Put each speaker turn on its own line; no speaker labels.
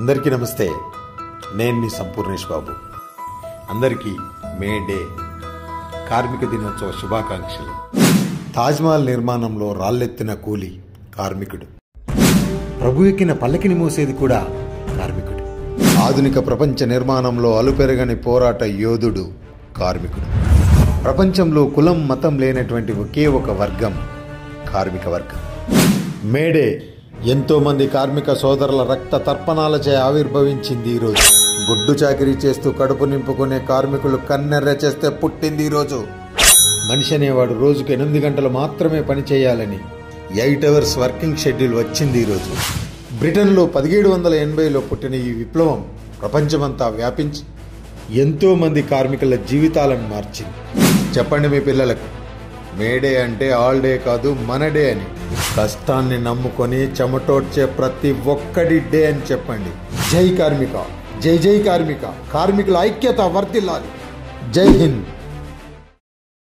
అందరికీ నమస్తే. నేను మీ సంపూర్ణేష్ బాబు. అందరికీ మే డే కార్మిక దినోత్సవ శుభాకాంక్షలు. తాజ్మహల్ నిర్మాణంలో రాళ్ళెత్తిన కూలి కార్మికుడు. ప్రభు ఎక్కిన పల్లకిని మోసేది కూడా కార్మికుడు. ఆధునిక ప్రపంచ నిర్మాణంలో అలుపెరగని పోరాట యోధుడు కార్మికుడు. ప్రపంచంలో కులం మతం లేనటువంటి ఒకే ఒక వర్గం కార్మిక వర్గం. మేడే ఎంతో మంది కార్మిక సోదరుల రక్త తర్పణాలచే ఆవిర్భవించింది ఈరోజు. గుడ్డు చాకిరీ చేస్తూ కడుపు నింపుకునే కార్మికులు కన్నెర్ర చేస్తే పుట్టింది ఈరోజు. మనిషి అనేవాడు రోజుకు 8 గంటలు మాత్రమే పని చేయాలని 8 అవర్స్ వర్కింగ్ షెడ్యూల్ వచ్చింది ఈరోజు. బ్రిటన్లో 1780లో పుట్టిన ఈ విప్లవం ప్రపంచమంతా వ్యాపించి ఎంతో మంది కార్మికుల జీవితాలను మార్చింది. చెప్పండి మీ పిల్లలకు, మేడే అంటే ఆల్ డే కాదు, మన డే అని. కష్టాన్ని నమ్ముకొని చెమటోడ్చే ప్రతి ఒక్కడి డే అని చెప్పండి. జై కార్మిక, జై జై కార్మిక, కార్మికుల ఐక్యత వర్ధిల్లాలి. జై హింద్.